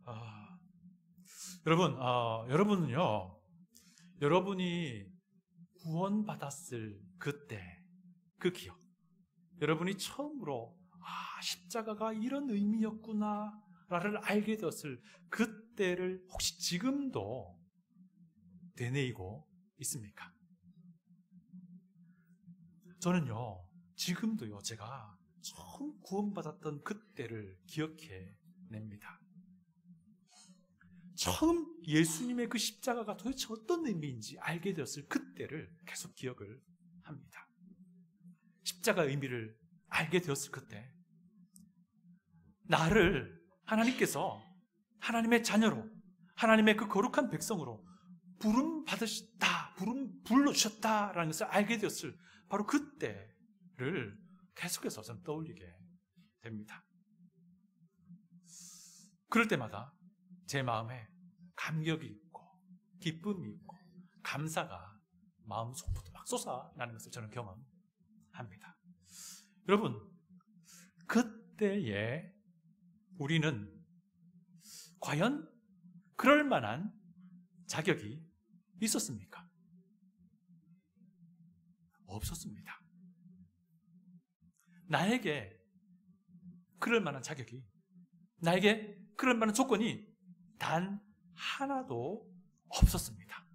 아, 여러분은요, 여러분이 구원받았을 그때, 그 기억, 여러분이 처음으로 십자가가 이런 의미였구나를 알게 되었을 그때를 혹시 지금도 되뇌이고 있습니까? 저는요, 지금도요, 제가 처음 구원받았던 그때를 기억해 냅니다. 처음 예수님의 그 십자가가 도대체 어떤 의미인지 알게 되었을 그때를 계속 기억을 합니다. 십자가의 의미를 알게 되었을 그때, 나를 하나님께서 하나님의 자녀로, 하나님의 그 거룩한 백성으로 부름 받으셨다, 불러주셨다라는 것을 알게 되었을 바로 그때를 계속해서 저는 떠올리게 됩니다. 그럴 때마다 제 마음에 감격이 있고 기쁨이 있고 감사가 마음속부터 막 솟아나는 것을 저는 경험합니다. 여러분, 그때에 우리는 과연 그럴 만한 자격이 있었습니까? 없었습니다. 나에게 그럴 만한 자격이, 나에게 그럴 만한 조건이 단 하나도 없었습니다.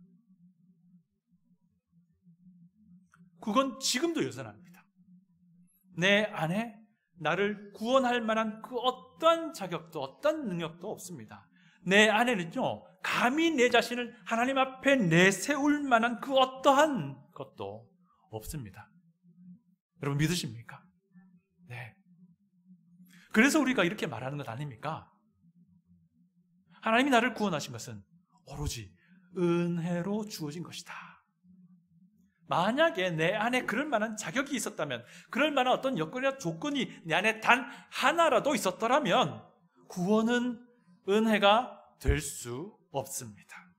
그건 지금도 여전합니다. 내 안에 나를 구원할 만한 그 어떠한 자격도 어떠한 능력도 없습니다. 내 안에는요, 감히 내 자신을 하나님 앞에 내세울 만한 그 어떠한 것도 없습니다. 여러분 믿으십니까? 네. 그래서 우리가 이렇게 말하는 것 아닙니까? 하나님이 나를 구원하신 것은 오로지 은혜로 주어진 것이다. 만약에 내 안에 그럴 만한 자격이 있었다면, 그럴 만한 어떤 여건이나 조건이 내 안에 단 하나라도 있었더라면 구원은 은혜가 될 수 없습니다.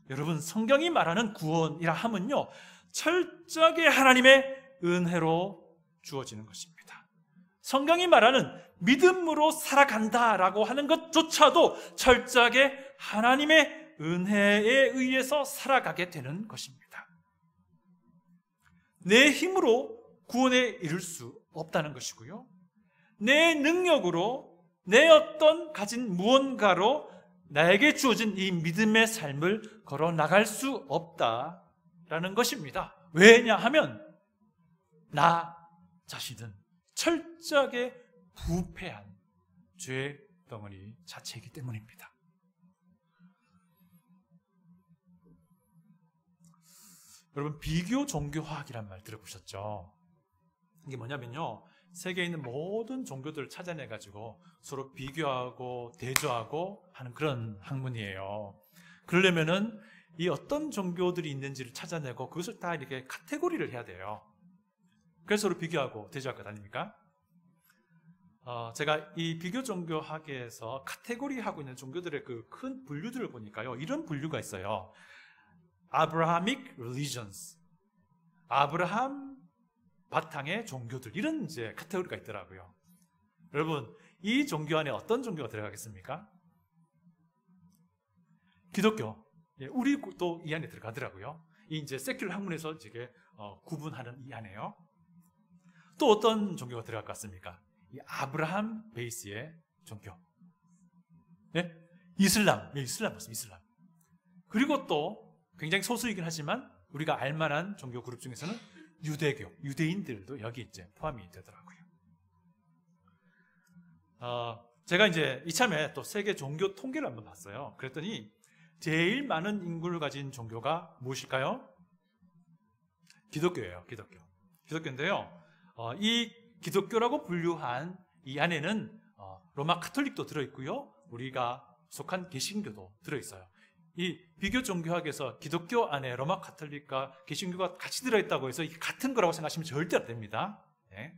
여러분, 성경이 말하는 구원이라 함은요, 철저하게 하나님의 은혜로 주어지는 것입니다. 성경이 말하는 믿음으로 살아간다라고 하는 것조차도 철저하게 하나님의 은혜에 의해서 살아가게 되는 것입니다. 내 힘으로 구원에 이를 수 없다는 것이고요, 내 능력으로, 내 어떤 가진 무언가로 나에게 주어진 이 믿음의 삶을 걸어 나갈 수 없다라는 것입니다. 왜냐하면 나 자신은 철저하게 부패한 죄 덩어리 자체이기 때문입니다. 여러분, 비교 종교화학이란 말 들어보셨죠? 이게 뭐냐면요, 세계에 있는 모든 종교들을 찾아내가지고 서로 비교하고 대조하고 하는 그런 학문이에요. 그러려면은 이 어떤 종교들이 있는지를 찾아내고 그것을 다 이렇게 카테고리를 해야 돼요. 그래서 서로 비교하고 대조할 것 아닙니까? 제가 이 비교 종교학에서 카테고리하고 있는 종교들의 그 큰 분류들을 보니까요, 이런 분류가 있어요. Abrahamic religions, 아브라함 바탕의 종교들, 이런 이제 카테고리가 있더라고요. 여러분, 이 종교 안에 어떤 종교가 들어가겠습니까? 기독교. 우리도 이 안에 들어가더라고요. 이 이제 세큘러 학문에서 이게 구분하는 이 안에요. 또 어떤 종교가 들어갈 것 같습니까? 이 아브라함 베이스의 종교. 네? 이슬람. 네, 이슬람 맞습니다. 이슬람. 그리고 또 굉장히 소수이긴 하지만 우리가 알만한 종교 그룹 중에서는 유대교, 유대인들도 여기 이제 포함이 되더라고요. 제가 이제 이참에 또 세계 종교 통계를 한번 봤어요. 그랬더니 제일 많은 인구를 가진 종교가 무엇일까요? 기독교예요. 기독교. 기독교인데요, 이 기독교라고 분류한 이 안에는 로마 카톨릭도 들어있고요, 우리가 속한 개신교도 들어있어요. 이 비교 종교학에서 기독교 안에 로마 카톨릭과 개신교가 같이 들어있다고 해서 이게 같은 거라고 생각하시면 절대 안 됩니다. 네.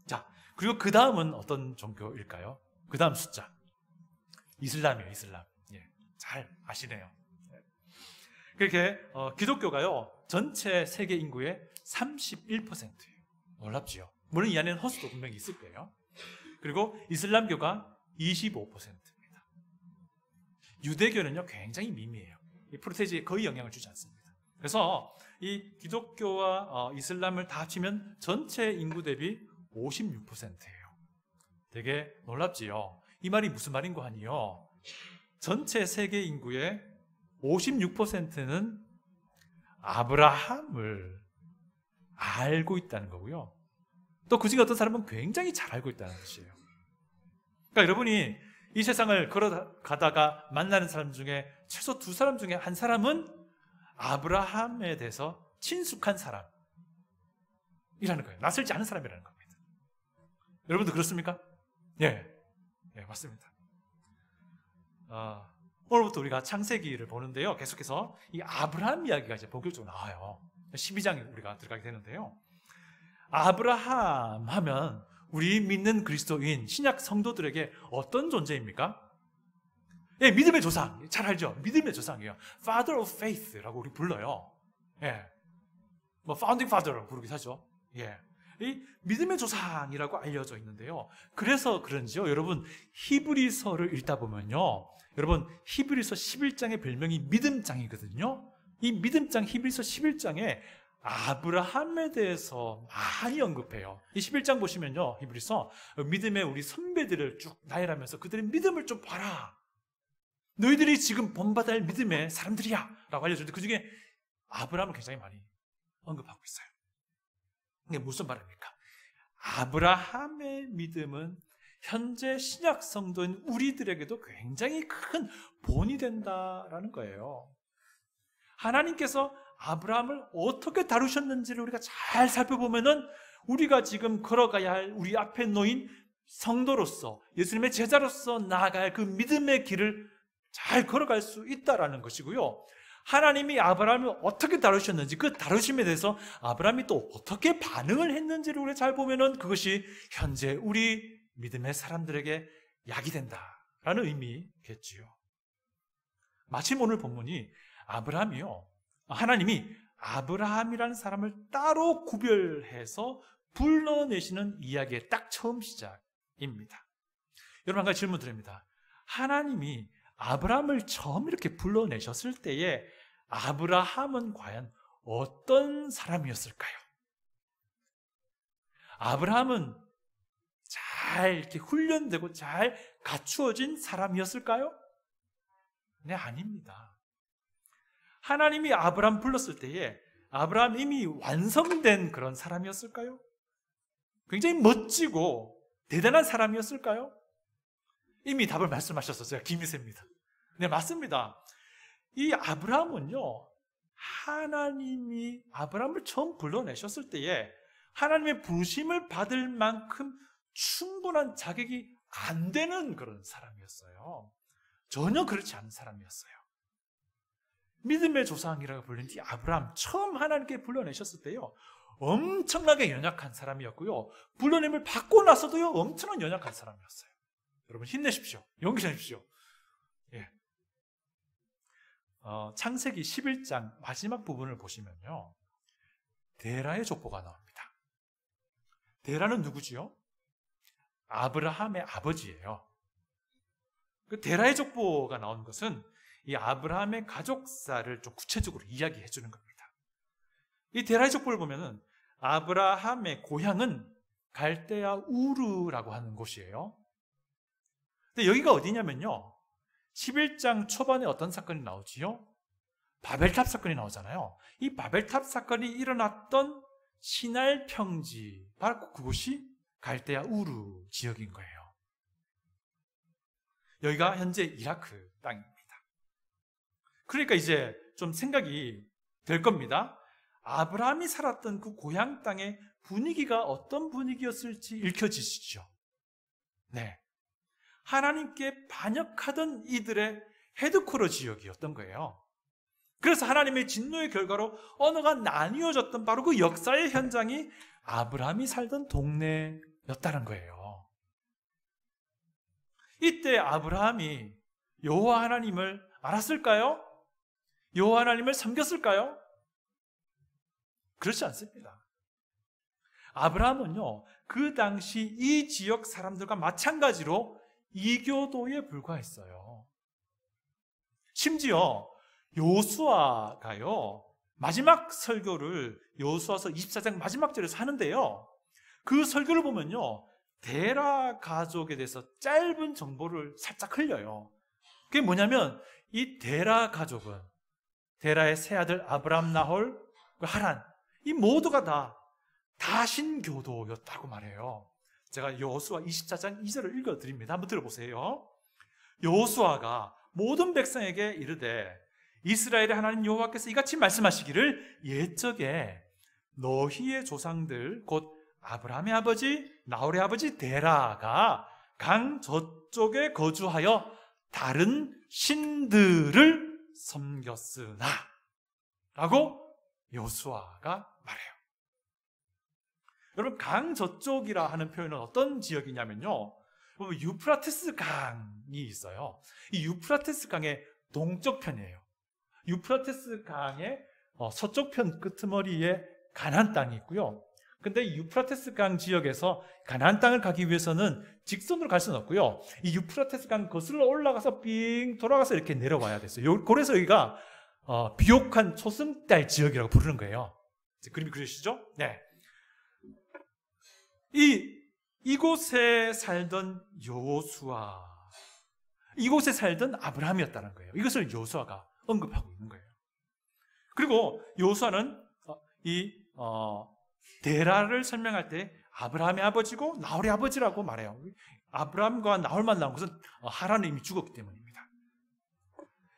자, 그리고 그 다음은 어떤 종교일까요? 그 다음 숫자. 이슬람이에요, 이슬람. 예, 잘 아시네요. 그렇게 기독교가요, 전체 세계 인구의 31%예요. 놀랍지요? 물론 이 안에는 허수도 분명히 있을 거예요. 그리고 이슬람교가 25%입니다. 유대교는요 굉장히 미미해요. 이 프로테지에 거의 영향을 주지 않습니다. 그래서 이 기독교와 이슬람을 다 합치면 전체 인구 대비 56%예요. 되게 놀랍지요. 이 말이 무슨 말인고 하니요, 전체 세계 인구의 56%는 아브라함을 알고 있다는 거고요. 또 그중에 어떤 사람은 굉장히 잘 알고 있다는 것이에요. 그러니까 여러분이 이 세상을 걸어가다가 만나는 사람 중에 최소 2사람 중에 1사람은 아브라함에 대해서 친숙한 사람이라는 거예요. 낯설지 않은 사람이라는 겁니다. 여러분도 그렇습니까? 예, 맞습니다. 오늘부터 우리가 창세기를 보는데요, 계속해서 이 아브라함 이야기가 이제 본격적으로 나와요. 12장에 우리가 들어가게 되는데요, 아브라함 하면 우리 믿는 그리스도인 신약 성도들에게 어떤 존재입니까? 예, 믿음의 조상. 잘 알죠? 믿음의 조상이에요. Father of Faith라고 우리 불러요. 예. 뭐 Founding Father라고 부르기도 하죠. 예. 이 믿음의 조상이라고 알려져 있는데요. 그래서 그런지요, 여러분 히브리서를 읽다 보면요, 여러분 히브리서 11장의 별명이 믿음장이거든요. 이 믿음장 히브리서 11장에 아브라함에 대해서 많이 언급해요. 이 11장 보시면요, 히브리서 믿음의 우리 선배들을 쭉 나열하면서 그들의 믿음을 좀 봐라. 너희들이 지금 본받아야 할 믿음의 사람들이야 라고 알려주는데 그 중에 아브라함을 굉장히 많이 언급하고 있어요. 이게 무슨 말입니까? 아브라함의 믿음은 현재 신약 성도인 우리들에게도 굉장히 큰 본이 된다라는 거예요. 하나님께서 아브라함을 어떻게 다루셨는지를 우리가 잘 살펴보면은 우리가 지금 걸어가야 할 우리 앞에 놓인 성도로서 예수님의 제자로서 나아가야 할 그 믿음의 길을 잘 걸어갈 수 있다라는 것이고요. 하나님이 아브라함을 어떻게 다루셨는지, 그 다루심에 대해서 아브라함이 또 어떻게 반응을 했는지를 우리가 잘 보면은 그것이 현재 우리 믿음의 사람들에게 약이 된다라는 의미겠지요. 마침 오늘 본문이 아브라함이요, 하나님이 아브라함이라는 사람을 따로 구별해서 불러내시는 이야기의 딱 처음 시작입니다. 여러분, 한 가지 질문 드립니다. 하나님이 아브라함을 처음 이렇게 불러내셨을 때에 아브라함은 과연 어떤 사람이었을까요? 아브라함은 잘 이렇게 훈련되고 잘 갖추어진 사람이었을까요? 네, 아닙니다. 하나님이 아브라함 불렀을 때에 아브라함 이미 완성된 그런 사람이었을까요? 굉장히 멋지고 대단한 사람이었을까요? 이미 답을 말씀하셨었어요. 김희세입니다. 네, 맞습니다. 이 아브라함은요, 하나님이 아브라함을 처음 불러내셨을 때에 하나님의 부르심을 받을 만큼 충분한 자격이 안 되는 그런 사람이었어요. 전혀 그렇지 않은 사람이었어요. 믿음의 조상이라고 불린 이 아브라함, 처음 하나님께 불러내셨을 때요, 엄청나게 연약한 사람이었고요, 불러냄을 받고 나서도요, 엄청난 연약한 사람이었어요. 여러분 힘내십시오. 용기 내십시오. 예. 창세기 11장 마지막 부분을 보시면요, 데라의 족보가 나옵니다. 데라는 누구지요? 아브라함의 아버지예요. 그 데라의 족보가 나온 것은 이 아브라함의 가족사를 좀 구체적으로 이야기해 주는 겁니다. 이 데라의 족보를 보면은 아브라함의 고향은 갈대아 우르라고 하는 곳이에요. 근데 여기가 어디냐면요, 11장 초반에 어떤 사건이 나오지요? 바벨탑 사건이 나오잖아요. 이 바벨탑 사건이 일어났던 시날 평지, 바로 그곳이 갈대아 우르 지역인 거예요. 여기가 현재 이라크 땅입니다. 그러니까 이제 좀 생각이 될 겁니다. 아브라함이 살았던 그 고향 땅의 분위기가 어떤 분위기였을지 읽혀지시죠? 네. 하나님께 반역하던 이들의 헤드쿼터 지역이었던 거예요. 그래서 하나님의 진노의 결과로 언어가 나뉘어졌던 바로 그 역사의 현장이 아브라함이 살던 동네였다는 거예요. 이때 아브라함이 여호와 하나님을 알았을까요? 여호와 하나님을 섬겼을까요? 그렇지 않습니다. 아브라함은요, 그 당시 이 지역 사람들과 마찬가지로 이교도에 불과했어요. 심지어 여호수아가요, 마지막 설교를 여호수아서 24장 마지막 절에서 하는데요, 그 설교를 보면요, 데라 가족에 대해서 짧은 정보를 살짝 흘려요. 그게 뭐냐면 이 데라 가족은 데라의 세 아들 아브람, 나홀, 하란, 이 모두가 다 다신교도였다고 말해요. 제가 여호수아 24장 2절을 읽어드립니다. 한번 들어보세요. 여호수아가 모든 백성에게 이르되 이스라엘의 하나님 여호와께서 이같이 말씀하시기를 옛적에 너희의 조상들 곧 아브라함의 아버지 나홀의 아버지 데라가 강 저쪽에 거주하여 다른 신들을 섬겼으나 라고 여호수아가 말해요. 여러분, 강 저쪽이라 하는 표현은 어떤 지역이냐면요, 유프라테스 강이 있어요. 이 유프라테스 강의 동쪽 편이에요. 유프라테스 강의 서쪽 편 끄트머리에 가나안 땅이 있고요. 근데 이 유프라테스 강 지역에서 가나안 땅을 가기 위해서는 직선으로 갈 수는 없고요, 이 유프라테스 강 거슬러 올라가서 빙 돌아가서 이렇게 내려와야 됐어요. 그래서 여기가 비옥한 초승달 지역이라고 부르는 거예요. 그림이 그리시죠? 네. 이곳에 살던 여호수아, 이곳에 살던 아브라함이었다는 거예요. 이것을 여호수아가 언급하고 있는 거예요. 그리고 여호수아는 데라를 설명할 때 아브라함의 아버지고 나홀의 아버지라고 말해요. 아브라함과 나홀만 나온 것은 하란은 이미 죽었기 때문입니다.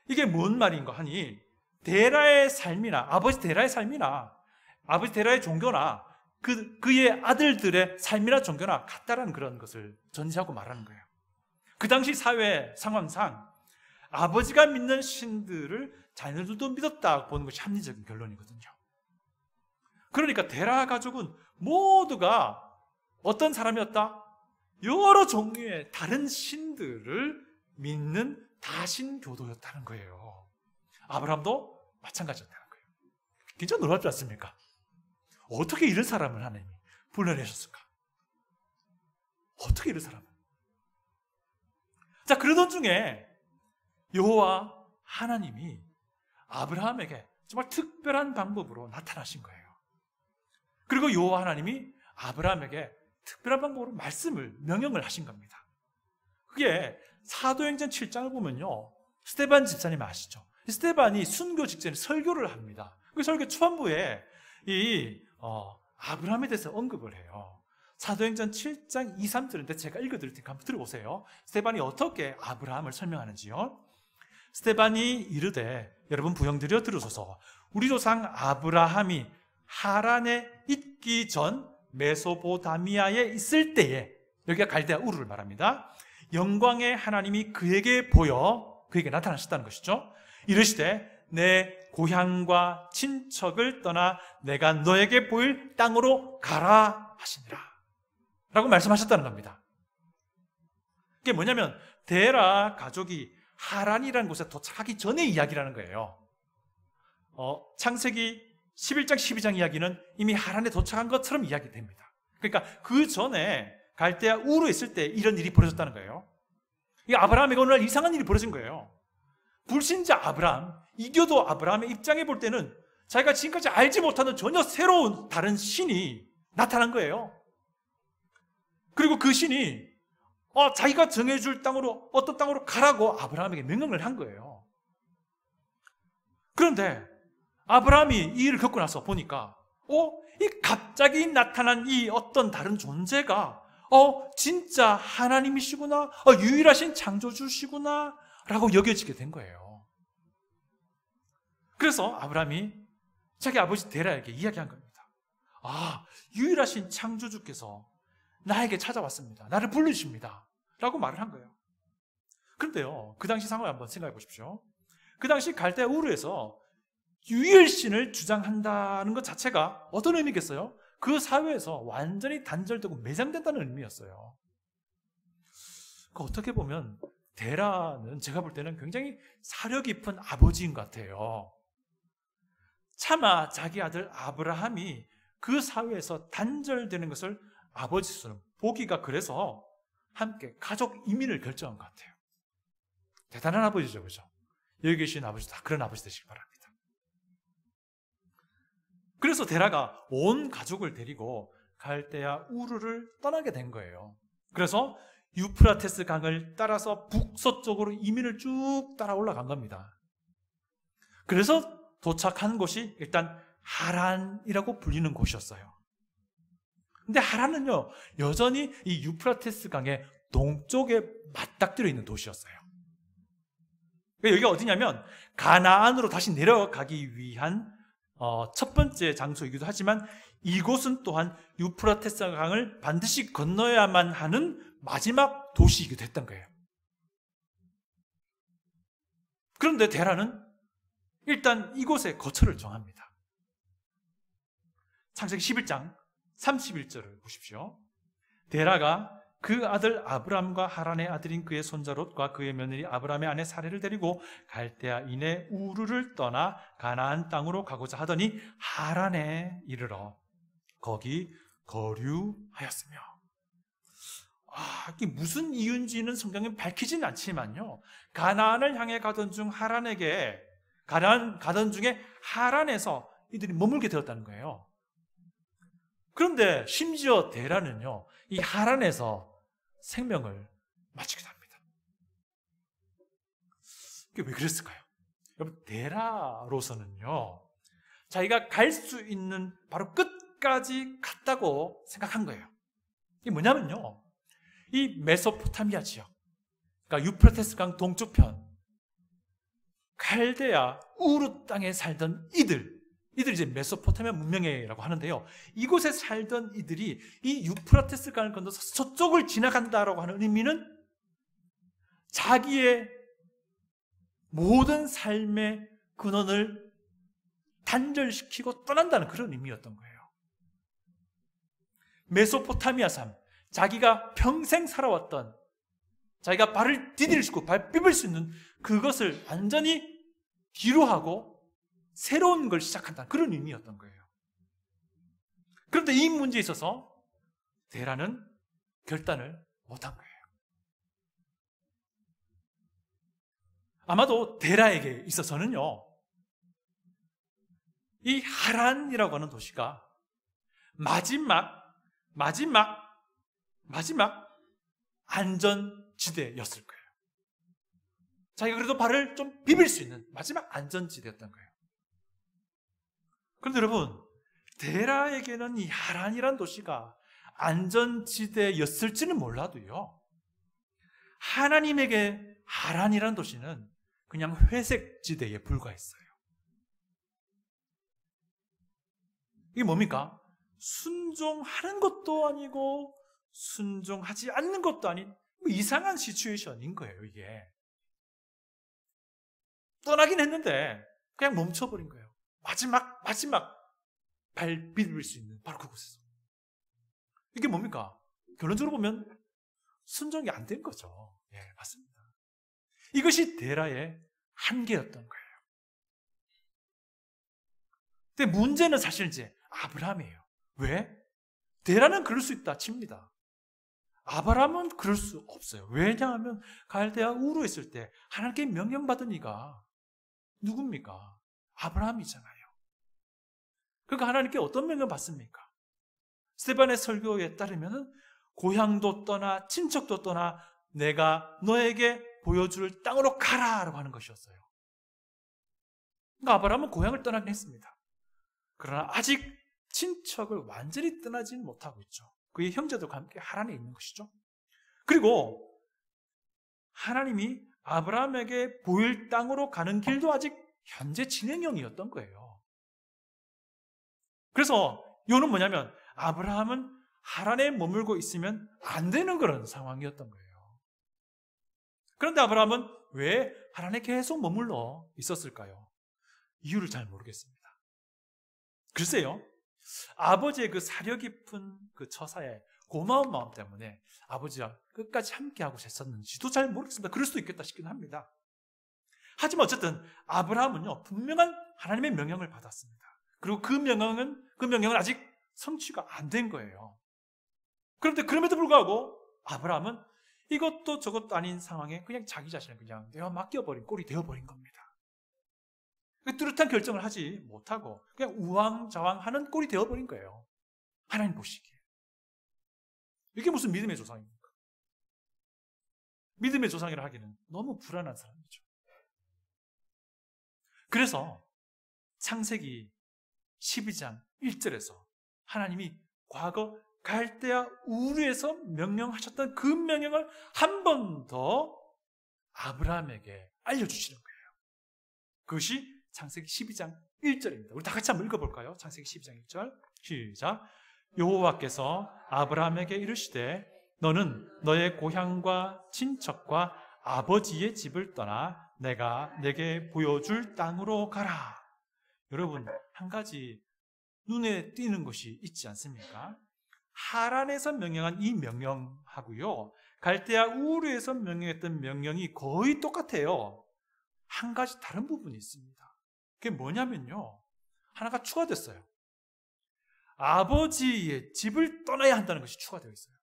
이게 뭔 말인가 하니, 데라의 삶이나 아버지 데라의 삶이나 아버지 데라의 종교나 그의 아들들의 삶이나 종교나 같다라는 그런 것을 전제하고 말하는 거예요. 그 당시 사회 상황상 아버지가 믿는 신들을 자녀들도 믿었다고 보는 것이 합리적인 결론이거든요. 그러니까 데라 가족은 모두가 어떤 사람이었다? 여러 종류의 다른 신들을 믿는 다신교도였다는 거예요. 아브라함도 마찬가지였다는 거예요. 굉장히 놀랍지 않습니까? 어떻게 이런 사람을 하나님이 불러내셨을까? 어떻게 이런 사람을? 자, 그러던 중에 여호와 하나님이 아브라함에게 정말 특별한 방법으로 나타나신 거예요. 그리고 여호와 하나님이 아브라함에게 특별한 방법으로 명령을 하신 겁니다. 그게 사도행전 7장을 보면요, 스데반 집사님 아시죠? 스데반이 순교 직전에 설교를 합니다. 그 설교 초반부에 아브라함에 대해서 언급을 해요. 사도행전 7장 2, 3절인데 제가 읽어드릴 테니까 한번 들어보세요. 스데반이 어떻게 아브라함을 설명하는지요. 스데반이 이르되, 여러분 부형들여 들으소서. 우리 조상 아브라함이 하란에 있기 전 메소포다미아에 있을 때에, 여기가 갈대아 우르를 말합니다, 영광의 하나님이 그에게 보여 그에게 나타나셨다는 것이죠. 이르시되 내 고향과 친척을 떠나 내가 너에게 보일 땅으로 가라 하시니라 라고 말씀하셨다는 겁니다. 그게 뭐냐면 데라 가족이 하란이라는 곳에 도착하기 전의 이야기라는 거예요. 창세기 11장 12장 이야기는 이미 하란에 도착한 것처럼 이야기됩니다. 그러니까 그 전에 갈대아 우르에 있을 때 이런 일이 벌어졌다는 거예요. 이 아브라함에게 어느 날 이상한 일이 벌어진 거예요. 불신자 아브라함, 이교도 아브라함의 입장에 볼 때는 자기가 지금까지 알지 못하는 전혀 새로운 다른 신이 나타난 거예요. 그리고 그 신이 자기가 정해줄 땅으로, 어떤 땅으로 가라고 아브라함에게 명령을 한 거예요. 그런데 아브라함이 이 일을 겪고 나서 보니까 이 갑자기 나타난 이 어떤 다른 존재가 진짜 하나님이시구나, 유일하신 창조주시구나 라고 여겨지게 된 거예요. 그래서 아브라함이 자기 아버지 데라에게 이야기한 겁니다. 유일하신 창조주께서 나에게 찾아왔습니다. 나를 부르십니다 라고 말을 한 거예요. 그런데요, 그 당시 상황을 한번 생각해 보십시오. 그 당시 갈대아 우르에서 유일신을 주장한다는 것 자체가 어떤 의미겠어요? 그 사회에서 완전히 단절되고 매장된다는 의미였어요. 어떻게 보면 데라는 제가 볼 때는 굉장히 사려 깊은 아버지인 것 같아요. 차마 자기 아들 아브라함이 그 사회에서 단절되는 것을 아버지 스스로 보기가 그래서 함께 가족 이민을 결정한 것 같아요. 대단한 아버지죠, 그죠? 여기 계신 아버지 다 그런 아버지 되시기 바랍니다. 그래서 데라가 온 가족을 데리고 갈대아 우르를 떠나게 된 거예요. 그래서 유프라테스 강을 따라서 북서쪽으로 이민을 쭉 따라 올라간 겁니다. 그래서 도착한 곳이 일단 하란이라고 불리는 곳이었어요. 근데 하란은요, 여전히 이 유프라테스 강의 동쪽에 맞닥뜨려 있는 도시였어요. 여기가 어디냐면 가나안으로 다시 내려가기 위한 첫 번째 장소이기도 하지만 이곳은 또한 유프라테스 강을 반드시 건너야만 하는 마지막 도시이기도 했던 거예요. 그런데 데라는 일단 이곳에 거처를 정합니다. 창세기 11장 31절을 보십시오. 데라가 그 아들 아브람과 하란의 아들인 그의 손자 롯과 그의 며느리 아브람의 아내 사레를 데리고 갈대아인의 우르를 떠나 가나안 땅으로 가고자 하더니 하란에 이르러 거기 거류하였으며. 이게 무슨 이유인지는 성경에 밝히진 않지만요, 가나안을 향해 가던 중 가던 중에 하란에서 이들이 머물게 되었다는 거예요. 그런데 심지어 데라는요, 이 하란에서 생명을 마치기도 합니다. 이게 왜 그랬을까요? 여러분, 데라로서는요, 자기가 갈 수 있는 바로 끝까지 갔다고 생각한 거예요. 이게 뭐냐면요, 이 메소포타미아 지역, 그러니까 유프라테스 강 동쪽편 칼데아 우르 땅에 살던 이들이 이제 메소포타미아 문명이라고 하는데요, 이곳에 살던 이들이 이 유프라테스 강을 건너서 서쪽을 지나간다라고 하는 의미는 자기의 모든 삶의 근원을 단절시키고 떠난다는 그런 의미였던 거예요. 메소포타미아 삶, 자기가 평생 살아왔던, 자기가 발을 디딜 수 있고 발 삐을 수 있는 그것을 완전히 뒤로 하고 새로운 걸 시작한다, 그런 의미였던 거예요. 그런데 이 문제에 있어서 데라는 결단을 못한 거예요. 아마도 데라에게 있어서는요, 이 하란이라고 하는 도시가 마지막 안전지대였을 거예요. 자기가 그래도 발을 좀 비빌 수 있는 마지막 안전지대였던 거예요. 그런데 여러분, 데라에게는 이 하란이란 도시가 안전지대였을지는 몰라도요, 하나님에게 하란이란 도시는 그냥 회색지대에 불과했어요. 이게 뭡니까? 순종하는 것도 아니고 순종하지 않는 것도 아닌 이상한 시츄에이션인 거예요. 이게 떠나긴 했는데 그냥 멈춰버린 거예요. 마지막 발 비빌 수 있는 바로 그곳에서. 이게 뭡니까? 결론적으로 보면 순종이 안 된 거죠. 예, 맞습니다. 이것이 데라의 한계였던 거예요. 근데 문제는 사실 이제 아브라함이에요. 왜? 데라는 그럴 수 있다 칩니다. 아브라함은 그럴 수 없어요. 왜냐하면 갈대아 우르에 있을 때 하나님께 명령받은 이가 누굽니까? 아브라함이잖아요. 그러니까 하나님께 어떤 명령 받습니까? 스데반의 설교에 따르면 고향도 떠나 친척도 떠나 내가 너에게 보여줄 땅으로 가라라고 하는 것이었어요. 그러니까 아브라함은 고향을 떠나긴 했습니다. 그러나 아직 친척을 완전히 떠나지는 못하고 있죠. 그의 형제들과 함께 하란에 있는 것이죠. 그리고 하나님이 아브라함에게 보일 땅으로 가는 길도 아직 현재 진행형이었던 거예요. 그래서 이거는 뭐냐면 아브라함은 하란에 머물고 있으면 안 되는 그런 상황이었던 거예요. 그런데 아브라함은 왜 하란에 계속 머물러 있었을까요? 이유를 잘 모르겠습니다. 글쎄요, 아버지의 그 사려 깊은 그 처사에 고마운 마음 때문에 아버지와 끝까지 함께하고 있었는지도 잘 모르겠습니다. 그럴 수도 있겠다 싶긴 합니다. 하지만 어쨌든 아브라함은요, 분명한 하나님의 명령을 받았습니다. 그리고 그 명령은 아직 성취가 안 된 거예요. 그런데 그럼에도 불구하고 아브라함은 이것도 저것도 아닌 상황에 그냥 자기 자신을 그냥 내가 맡겨버린 꼴이 되어버린 겁니다. 뚜렷한 결정을 하지 못하고 그냥 우왕좌왕하는 꼴이 되어버린 거예요. 하나님 보시기에. 이게 무슨 믿음의 조상입니까? 믿음의 조상이라 하기는 너무 불안한 사람이죠. 그래서 창세기 12장 1절에서 하나님이 과거 갈대아 우르에서 명령하셨던 그 명령을 한 번 더 아브라함에게 알려주시는 거예요. 그것이 창세기 12장 1절입니다. 우리 다 같이 한번 읽어볼까요? 창세기 12장 1절 시작. 여호와께서 아브라함에게 이르시되 너는 너의 고향과 친척과 아버지의 집을 떠나 내가 내게 보여줄 땅으로 가라. 여러분, 한 가지 눈에 띄는 것이 있지 않습니까? 하란에서 명령한 이 명령하고요, 갈대아 우르에서 명령했던 명령이 거의 똑같아요. 한 가지 다른 부분이 있습니다. 그게 뭐냐면요, 하나가 추가됐어요. 아버지의 집을 떠나야 한다는 것이 추가되어 있어요.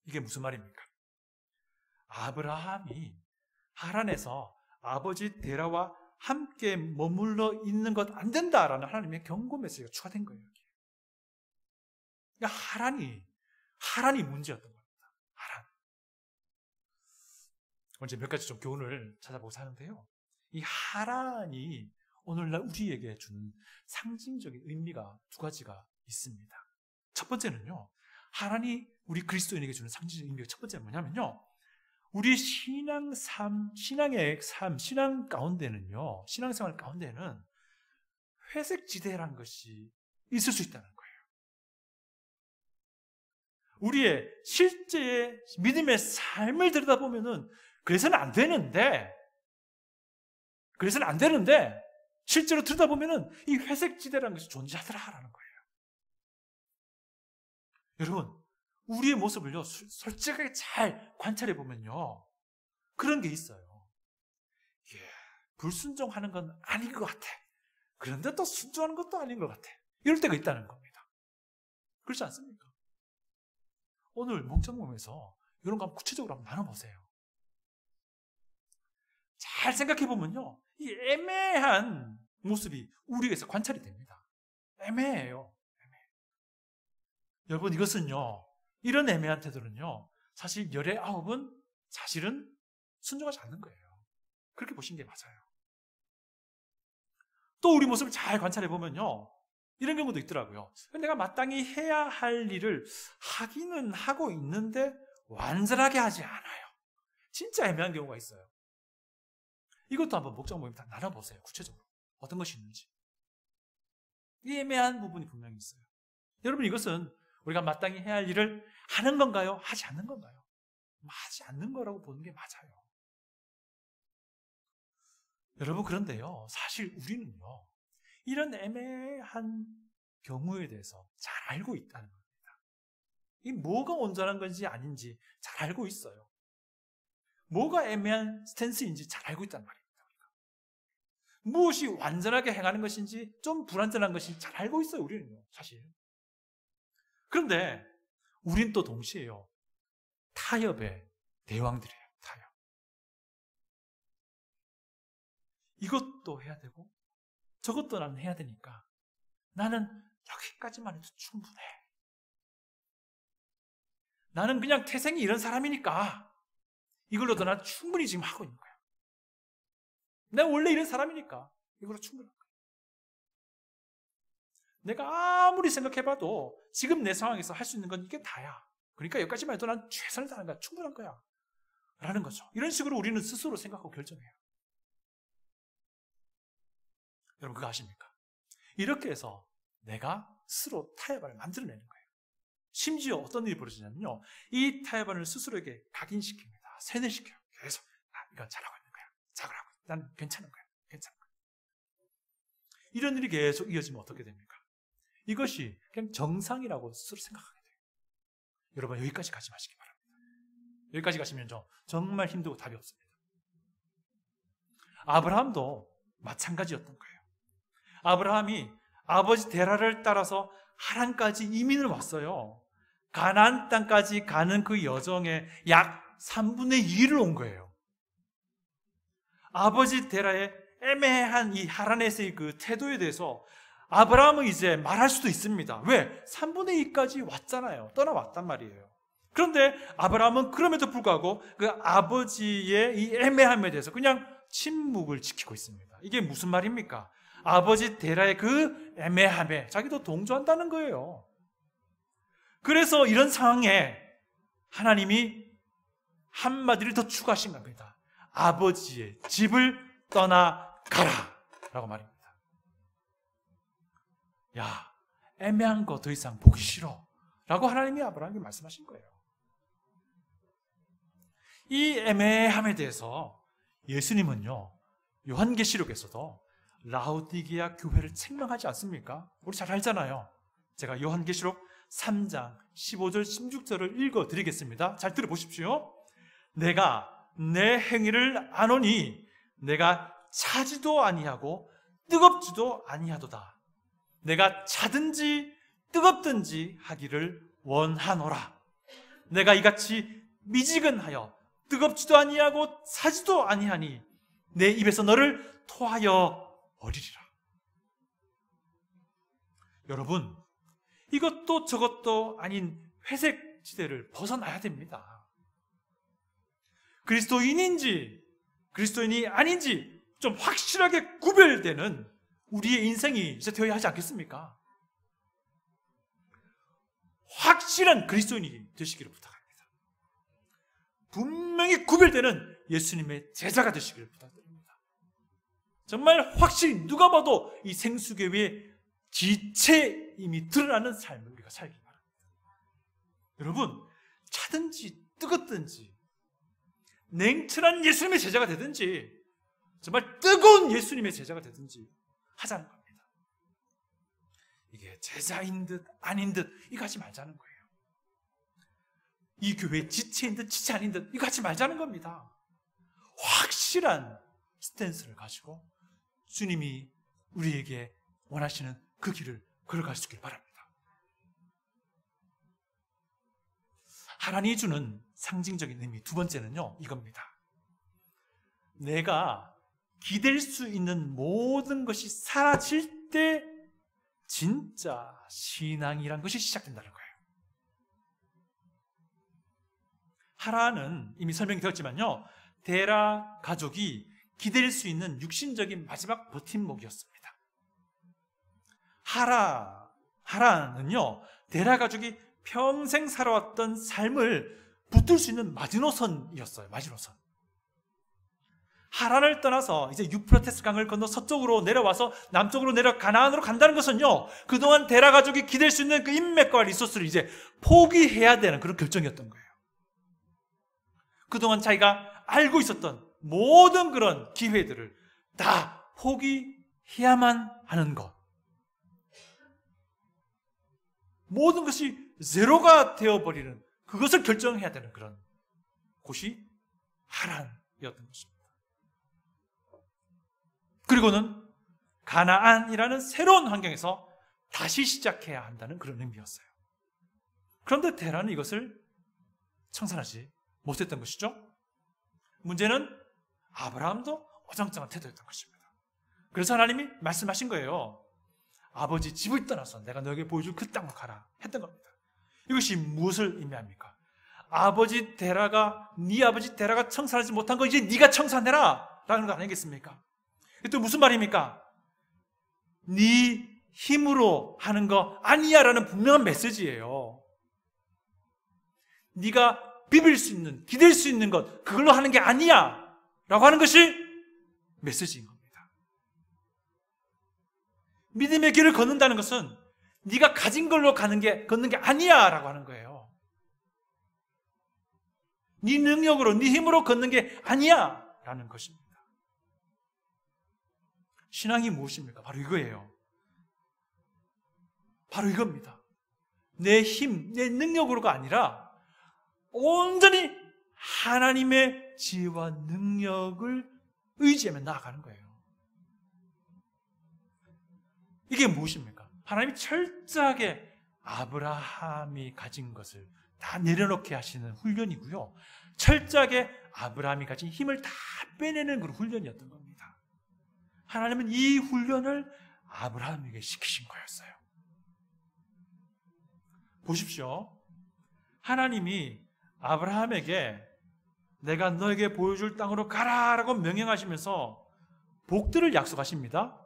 이게 무슨 말입니까? 아브라함이 하란에서 아버지 데라와 함께 머물러 있는 것 안 된다라는 하나님의 경고 메시지가 추가된 거예요. 그러니까 하란이 문제였던 겁니다. 하란. 이제 몇 가지 좀 교훈을 찾아보고 사는데요. 이 하란이 오늘날 우리에게 주는 상징적인 의미가 두 가지가 있습니다. 첫 번째는요, 하란이 우리 그리스도인에게 주는 상징적인 의미가 첫 번째는 뭐냐면요, 우리 신앙의 삶, 신앙 가운데는요, 신앙생활 가운데는 회색지대라는 것이 있을 수 있다는 거예요. 우리의 실제의 믿음의 삶을 들여다보면은 그래서는 안 되는데 실제로 들여다보면은 이 회색지대라는 것이 존재하더라라는 거예요. 여러분, 우리의 모습을요, 솔직하게 잘 관찰해 보면요, 그런 게 있어요. 예, 불순종하는 건 아닌 것 같아. 그런데 또 순종하는 것도 아닌 것 같아. 이럴 때가 있다는 겁니다. 그렇지 않습니까? 오늘 목장모임에서 이런 거 한번 구체적으로 한번 나눠보세요. 잘 생각해 보면요, 이 애매한 모습이 우리에게서 관찰이 됩니다. 애매해요. 여러분, 이것은요, 이런 애매한 태도는요, 사실 19은 사실은 순종하지 않는 거예요. 그렇게 보시는 게 맞아요. 또 우리 모습을 잘 관찰해 보면요, 이런 경우도 있더라고요. 내가 마땅히 해야 할 일을 하기는 하고 있는데 완전하게 하지 않아요. 진짜 애매한 경우가 있어요. 이것도 한번 목장 모임 다 나눠보세요. 구체적으로 어떤 것이 있는지. 이 애매한 부분이 분명히 있어요. 여러분, 이것은 우리가 마땅히 해야 할 일을 하는 건가요? 하지 않는 건가요? 하지 않는 거라고 보는 게 맞아요. 여러분, 그런데요, 사실 우리는요, 이런 애매한 경우에 대해서 잘 알고 있다는 겁니다. 이 뭐가 온전한 건지 아닌지 잘 알고 있어요. 뭐가 애매한 스탠스인지 잘 알고 있단 말입니다. 무엇이 완전하게 행하는 것인지 좀 불완전한 것인지 잘 알고 있어요, 우리는요, 사실. 그런데 우린 또 동시에요, 타협의 대왕들이에요. 타협. 이것도 해야 되고 저것도 나는 해야 되니까 나는 여기까지만 해도 충분해. 나는 그냥 태생이 이런 사람이니까 이걸로도 난 충분히 지금 하고 있는 거야. 내가 원래 이런 사람이니까 이걸로 충분한 거야. 내가 아무리 생각해봐도 지금 내 상황에서 할 수 있는 건 이게 다야. 그러니까 여기까지만 해도 난 최선을 다하는 거야. 충분한 거야. 라는 거죠. 이런 식으로 우리는 스스로 생각하고 결정해요. 여러분, 그거 아십니까? 이렇게 해서 내가 스스로 타협안을 만들어내는 거예요. 심지어 어떤 일이 벌어지냐면요, 이 타협안을 스스로에게 각인시킵니다. 세뇌시켜요. 계속 이거 잘하고 있는 거야. 잘하고, 난 괜찮은 거야. 괜찮은 거야. 이런 일이 계속 이어지면 어떻게 됩니까? 이것이 그냥 정상이라고 스스로 생각하게 돼요. 여러분, 여기까지 가지 마시기 바랍니다. 여기까지 가시면 정말 힘들고 답이 없습니다. 아브라함도 마찬가지였던 거예요. 아브라함이 아버지 데라를 따라서 하란까지 이민을 왔어요. 가나안 땅까지 가는 그 여정에 약 3분의 2를 온 거예요. 아버지 데라의 애매한 이 하란에서의 그 태도에 대해서 아브라함은 이제 말할 수도 있습니다. 왜? 3분의 2까지 왔잖아요. 떠나왔단 말이에요. 그런데 아브라함은 그럼에도 불구하고 그 아버지의 이 애매함에 대해서 그냥 침묵을 지키고 있습니다. 이게 무슨 말입니까? 아버지 데라의 그 애매함에 자기도 동조한다는 거예요. 그래서 이런 상황에 하나님이 한마디를 더 추가하신 겁니다. 아버지의 집을 떠나가라 라고 말입니다. 야, 애매한 거 더 이상 보기 싫어 라고 하나님이 아브라함에게 말씀하신 거예요. 이 애매함에 대해서 예수님은요, 요한계시록에서도 라오디게아 교회를 책망하지 않습니까? 우리 잘 알잖아요. 제가 요한계시록 3장 15절 16절을 읽어드리겠습니다. 잘 들어보십시오. 내가 내 행위를 아노니 내가 차지도 아니하고 뜨겁지도 아니하도다. 내가 차든지 뜨겁든지 하기를 원하노라. 내가 이같이 미지근하여 뜨겁지도 아니하고 차지도 아니하니 내 입에서 너를 토하여 버리리라. 여러분, 이것도 저것도 아닌 회색 지대를 벗어나야 됩니다. 그리스도인인지 그리스도인이 아닌지 좀 확실하게 구별되는 우리의 인생이 이제 되어야 하지 않겠습니까? 확실한 그리스도인이 되시기를 부탁합니다. 분명히 구별되는 예수님의 제자가 되시기를 부탁드립니다. 정말 확실히 누가 봐도 이 생수교회의 지체임이 드러나는 삶을 우리가 살기 바랍니다. 여러분, 차든지 뜨겁든지 냉철한 예수님의 제자가 되든지 정말 뜨거운 예수님의 제자가 되든지 하자는 겁니다. 이게 제자인 듯 아닌 듯 이거 하지 말자는 거예요. 이 교회의 지체인 듯 지체 아닌 듯 이거 하지 말자는 겁니다. 확실한 스탠스를 가지고 주님이 우리에게 원하시는 그 길을 걸어갈 수 있길 바랍니다. 하나님이 주는 상징적인 의미 두 번째는요, 이겁니다. 내가 기댈 수 있는 모든 것이 사라질 때 진짜 신앙이란 것이 시작된다는 거예요. 하란은 이미 설명이 되었지만요, 데라 가족이 기댈 수 있는 육신적인 마지막 버팀목이었습니다. 하란은요, 데라 가족이 평생 살아왔던 삶을 붙들 수 있는 마지노선이었어요. 마지노선. 하란을 떠나서 이제 유프라테스 강을 건너 서쪽으로 내려와서 남쪽으로 내려 가나안으로 간다는 것은요, 그동안 데라 가족이 기댈 수 있는 그 인맥과 리소스를 이제 포기해야 되는 그런 결정이었던 거예요. 그동안 자기가 알고 있었던 모든 그런 기회들을 다 포기해야만 하는 것. 모든 것이 제로가 되어버리는 그것을 결정해야 되는 그런 곳이 하란이었던 것입니다. 그리고는 가나안이라는 새로운 환경에서 다시 시작해야 한다는 그런 의미였어요. 그런데 데라는 이것을 청산하지 못했던 것이죠. 문제는 아브라함도 어정쩡한 태도였던 것입니다. 그래서 하나님이 말씀하신 거예요. 아버지 집을 떠나서 내가 너에게 보여줄 그 땅으로 가라 했던 겁니다. 이것이 무엇을 의미합니까? 네 아버지 데라가 청산하지 못한 거 이제 네가 청산해라 라는 거 아니겠습니까? 또 무슨 말입니까? 네 힘으로 하는 거 아니야 라는 분명한 메시지예요. 네가 비빌 수 있는, 기댈 수 있는 것 그걸로 하는 게 아니야 라고 하는 것이 메시지인 겁니다. 믿음의 길을 걷는다는 것은 네가 가진 걸로 걷는 게 아니야 라고 하는 거예요. 네 능력으로, 네 힘으로 걷는 게 아니야 라는 것입니다. 신앙이 무엇입니까? 바로 이거예요. 바로 이겁니다. 내 힘, 내 능력으로가 아니라 온전히 하나님의 지혜와 능력을 의지하며 나아가는 거예요. 이게 무엇입니까? 하나님이 철저하게 아브라함이 가진 것을 다 내려놓게 하시는 훈련이고요. 철저하게 아브라함이 가진 힘을 다 빼내는 그런 훈련이었던 겁니다. 하나님은 이 훈련을 아브라함에게 시키신 거였어요. 보십시오. 하나님이 아브라함에게 내가 너에게 보여줄 땅으로 가라라고 명령하시면서 복들을 약속하십니다.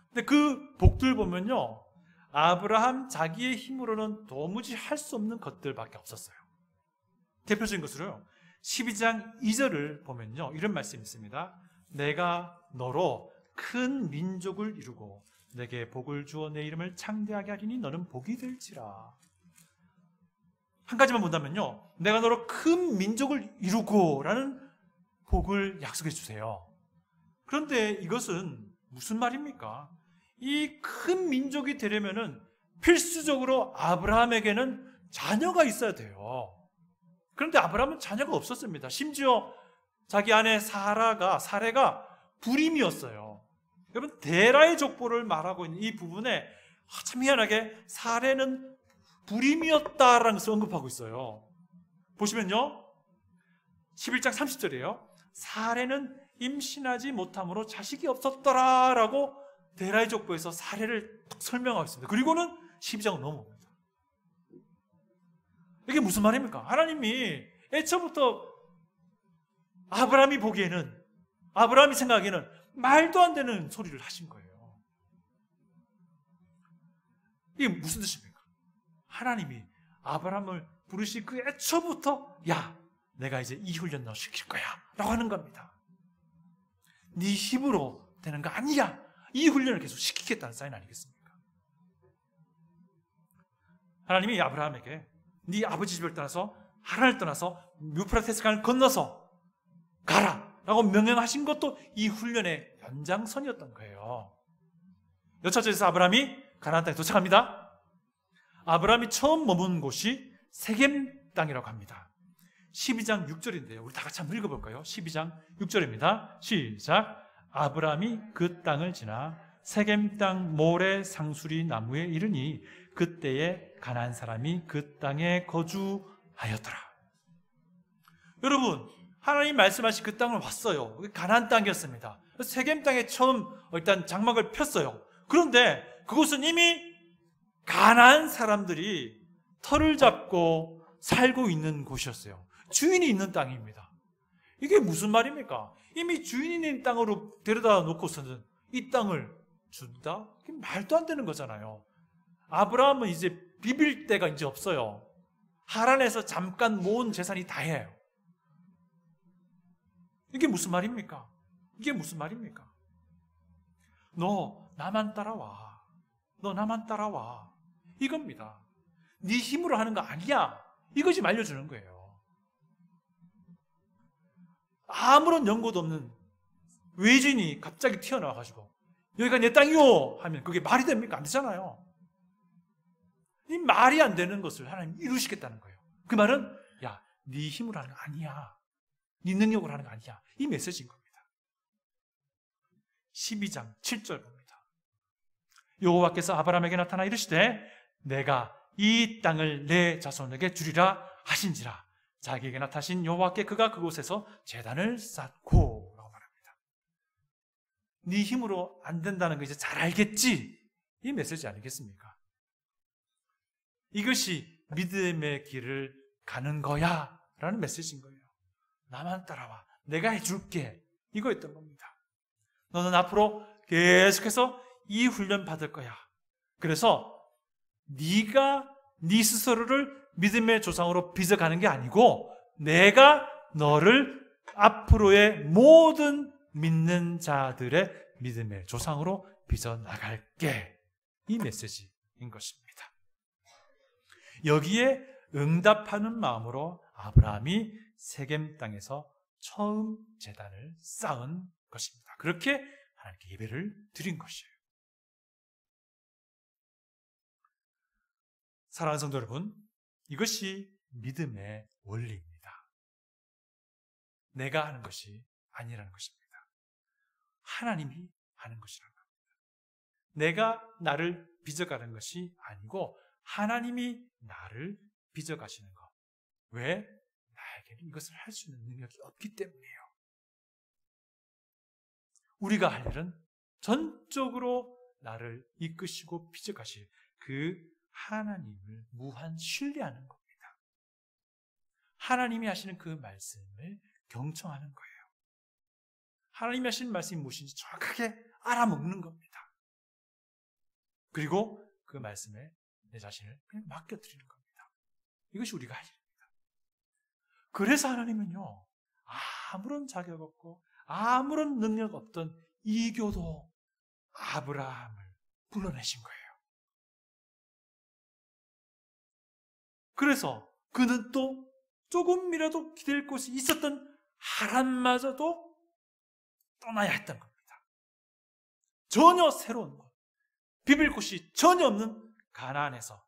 근데 그 복들 보면요, 아브라함 자기의 힘으로는 도무지 할 수 없는 것들밖에 없었어요. 대표적인 것으로요, 12장 2절을 보면요, 이런 말씀이 있습니다. 내가 너로 큰 민족을 이루고 내게 복을 주어 내 이름을 창대하게 하리니 너는 복이 될지라. 한 가지만 본다면요, 내가 너로 큰 민족을 이루고 라는 복을 약속해 주세요. 그런데 이것은 무슨 말입니까? 이 큰 민족이 되려면은 필수적으로 아브라함에게는 자녀가 있어야 돼요. 그런데 아브라함은 자녀가 없었습니다. 심지어 자기 아내 사레가 불임이었어요. 여러분, 데라의 족보를 말하고 있는 이 부분에 참 희한하게 사레는 불임이었다라는 것을 언급하고 있어요. 보시면요, 11장 30절이에요. 사레는 임신하지 못함으로 자식이 없었더라라고 데라의 족보에서 사례를 설명하고 있습니다. 그리고는 12장을 넘어옵니다. 이게 무슨 말입니까? 하나님이 애초부터 아브라함이 보기에는, 아브라함이 생각하기에는 말도 안 되는 소리를 하신 거예요. 이게 무슨 뜻입니까? 하나님이 아브라함을 부르신 그 애초부터 야, 내가 이제 이 훈련 너 시킬 거야 라고 하는 겁니다. 네 힘으로 되는 거 아니야. 이 훈련을 계속 시키겠다는 사인 아니겠습니까? 하나님이 아브라함에게 네 아버지 집을 떠나서 하란을 떠나서 유프라테스 강을 건너서 가라 라고 명령하신 것도 이 훈련의 연장선이었던 거예요. 여차저차해서 아브라함이 가나안 땅에 도착합니다. 아브라함이 처음 머문 곳이 세겜 땅이라고 합니다. 12장 6절인데요. 우리 다 같이 한번 읽어볼까요? 12장 6절입니다. 시작. 아브라함이 그 땅을 지나 세겜 땅 모래 상수리 나무에 이르니 그때에 가나안 사람이 그 땅에 거주하였더라. 여러분, 하나님 말씀하신 그 땅을 왔어요. 가나안 땅이었습니다. 세겜 땅에 처음 일단 장막을 폈어요. 그런데 그곳은 이미 가나안 사람들이 터를 잡고 살고 있는 곳이었어요. 주인이 있는 땅입니다. 이게 무슨 말입니까? 이미 주인이 있는 땅으로 데려다 놓고서는 이 땅을 준다? 이게 말도 안 되는 거잖아요. 아브라함은 이제 비빌 데가 이제 없어요. 하란에서 잠깐 모은 재산이 다예요. 이게 무슨 말입니까? 이게 무슨 말입니까? 너 나만 따라와. 너 나만 따라와. 이겁니다. 네 힘으로 하는 거 아니야. 이거 지금 알려주는 거예요. 아무런 연고도 없는 외지인이 갑자기 튀어나와가지고 여기가 내 땅이요 하면 그게 말이 됩니까? 안 되잖아요. 이 말이 안 되는 것을 하나님 이루시겠다는 거예요. 그 말은 야, 네 힘으로 하는 거 아니야. 네 능력으로 하는 거 아니야. 이 메시지인 겁니다. 12장 7절 봅니다. 여호와께서 아브라함에게 나타나 이르시되 내가 이 땅을 내 자손에게 주리라 하신지라. 자기에게 나타나신 여호와께 그가 그곳에서 제단을 쌓고 라고 말합니다. 네 힘으로 안 된다는 거 이제 잘 알겠지? 이 메시지 아니겠습니까? 이것이 믿음의 길을 가는 거야 라는 메시지인 거예요. 나만 따라와. 내가 해줄게. 이거였던 겁니다. 너는 앞으로 계속해서 이 훈련 받을 거야. 그래서 네가 네 스스로를 믿음의 조상으로 빚어가는 게 아니고 내가 너를 앞으로의 모든 믿는 자들의 믿음의 조상으로 빚어나갈게. 이 메시지인 것입니다. 여기에 응답하는 마음으로 아브라함이 세겜 땅에서 처음 제단을 쌓은 것입니다. 그렇게 하나님께 예배를 드린 것이에요. 사랑하는 성도 여러분, 이것이 믿음의 원리입니다. 내가 하는 것이 아니라는 것입니다. 하나님이 하는 것이라는 겁니다. 내가 나를 빚어가는 것이 아니고 하나님이 나를 빚어가시는 것. 왜? 나에게 나에게는 이것을 할 수 있는 능력이 없기 때문이에요. 우리가 할 일은 전적으로 나를 이끄시고 비적하실 그 하나님을 무한 신뢰하는 겁니다. 하나님이 하시는 그 말씀을 경청하는 거예요. 하나님이 하시는 말씀이 무엇인지 정확하게 알아먹는 겁니다. 그리고 그 말씀에 내 자신을 그냥 맡겨드리는 겁니다. 이것이 우리가 할 일입니다. 그래서 하나님은요, 아무런 자격 없고 아무런 능력 없던 이교도 아브라함을 불러내신 거예요. 그래서 그는 또 조금이라도 기댈 곳이 있었던 하란마저도 떠나야 했던 겁니다. 전혀 새로운 곳, 비빌 곳이 전혀 없는 가나안에서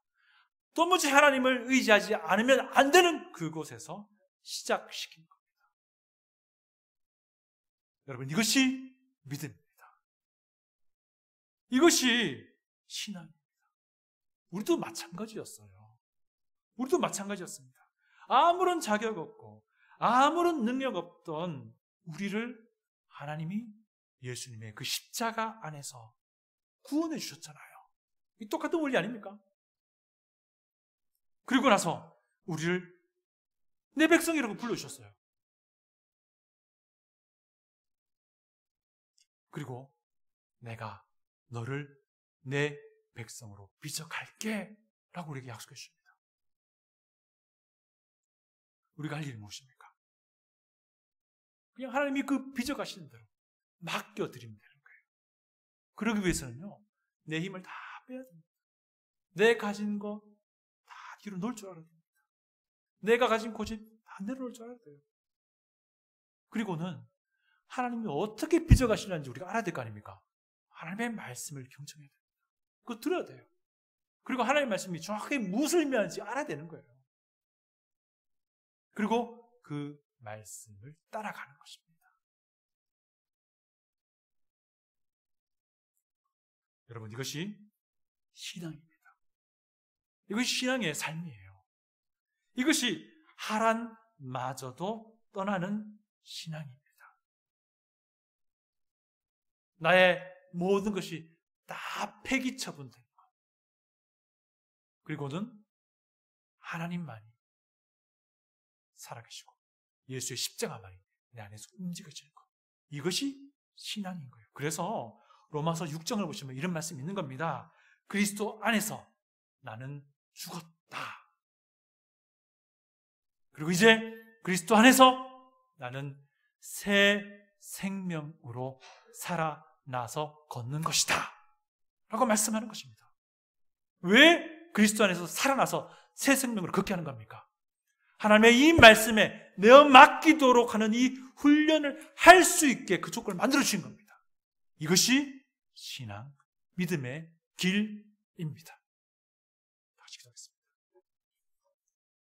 도무지 하나님을 의지하지 않으면 안 되는 그곳에서 시작시킨 겁니다. 여러분, 이것이 믿음입니다. 이것이 신앙입니다. 우리도 마찬가지였어요. 우리도 마찬가지였습니다. 아무런 자격 없고 아무런 능력 없던 우리를 하나님이 예수님의 그 십자가 안에서 구원해 주셨잖아요. 이 똑같은 원리 아닙니까? 그리고 나서 우리를 내 백성이라고 불러주셨어요. 그리고 내가 너를 내 백성으로 빚어갈게 라고 우리에게 약속해 주십니다. 우리가 할 일이 무엇입니까? 그냥 하나님이 그 빚어가시는 대로 맡겨드리면 되는 거예요. 그러기 위해서는요, 내 힘을 다 빼야 됩니다. 내 가진 거 다 뒤로 놓을 줄 알아야 됩니다. 내가 가진 고집 다 내려놓을 줄 알아야 돼요. 그리고는 하나님이 어떻게 빚어가시는지 우리가 알아야 될 거 아닙니까? 하나님의 말씀을 경청해야 됩니다. 그거 들어야 돼요. 그리고 하나님의 말씀이 정확하게 무엇을 의미하는지 알아야 되는 거예요. 그리고 그 말씀을 따라가는 것입니다. 여러분, 이것이 신앙입니다. 이것이 신앙의 삶이에요. 이것이 하란마저도 떠나는 신앙입니다. 나의 모든 것이 다 폐기 처분된 것. 그리고는 하나님만이 살아계시고 예수의 십자가만이 내 안에서 움직여지는 것. 이것이 신앙인 거예요. 그래서 로마서 6장을 보시면 이런 말씀이 있는 겁니다. 그리스도 안에서 나는 죽었다. 그리고 이제 그리스도 안에서 나는 새 생명으로 살아나서 걷는 것이다 라고 말씀하는 것입니다. 왜 그리스도 안에서 살아나서 새 생명으로 걷게 하는 겁니까? 하나님의 이 말씀에 내어 맡기도록 하는 이 훈련을 할 수 있게 그 조건을 만들어 주신 겁니다. 이것이 신앙, 믿음의 길입니다.